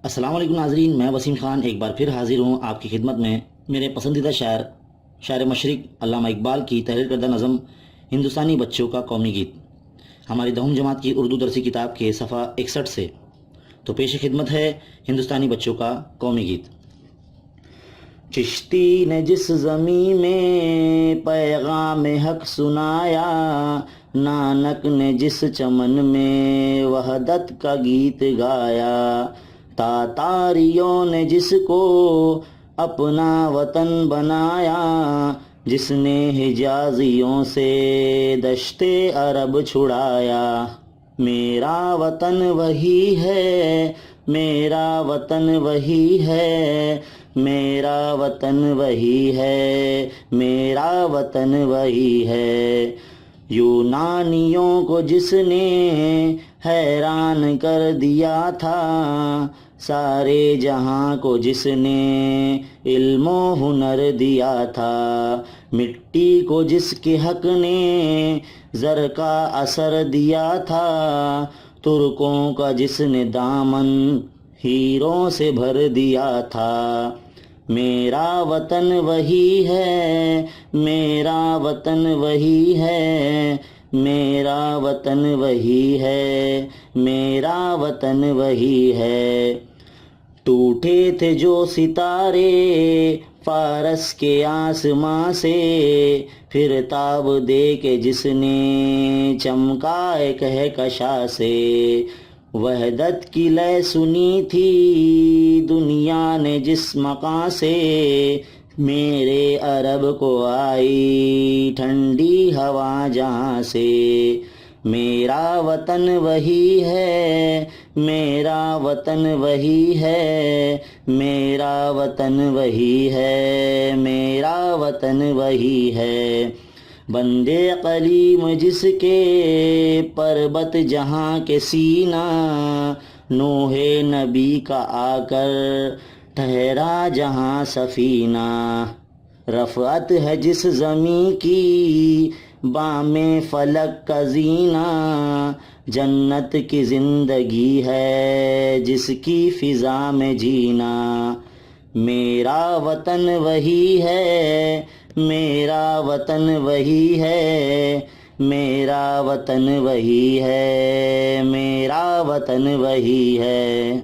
السلام علیکم ناظرین، میں وسیم خان ایک بار پھر حاضر ہوں آپ کی خدمت میں میرے پسندیدہ شاعر مشرق علامہ اقبال کی تحریر کردہ نظم ہندوستانی بچوں کا قومی گیت ہماری دہم جماعت کی اردو درسی کتاب کے صفحہ 61 سے۔ تو پیش خدمت ہے ہندوستانی بچوں کا قومی گیت۔ چشتی نے جس زمین میں پیغام حق سنایا، نانک نے جس چمن میں وحدت کا گیت گایا، تاتاریوں نے جس کو اپنا وطن بنایا، جس نے حجازیوں سے دشت عرب چھڑایا، میرا وطن وہی ہے، میرا وطن وہی ہے، میرا وطن وہی ہے، میرا وطن وہی ہے، یونانیوں کو جس نے حیران کر دیا تھا، سارے جہاں کو جس نے علم و ہنر دیا تھا، مٹی کو جس کے حق نے زر کا اثر دیا تھا، ترکوں کا جس نے دامن ہیروں سے بھر دیا تھا، میرا وطن وہی ہے، میرا وطن وہی ہے، میرا وطن وہی ہے، میرا وطن وہی ہے، ٹوٹے تھے جو ستارے فارس کے آسماں سے، پھر تاب دے کے جس نے چمکا کہکشاں سے، وحدت کی لے سنی تھی دنیا نے جس مقام سے، میرے عرب کو آئی ٹھنڈی ہوا جہاں سے، میرا وطن وہی ہے، میرا وطن وہی ہے، میرا وطن وہی ہے، میرا وطن وہی ہے، بندے کلیم جس کے پربت جہاں کے سینہ، نوح نبی کا آ کر ٹھہرا جہاں سفینہ، رفعت ہے جس زمیں کی بام فلک کا زینہ، جنت کی زندگی ہے جس کی فضا میں جینا، میرا وطن وہی ہے، میرا وطن وہی ہے، میرا وطن وہی ہے، میرا وطن وہی ہے۔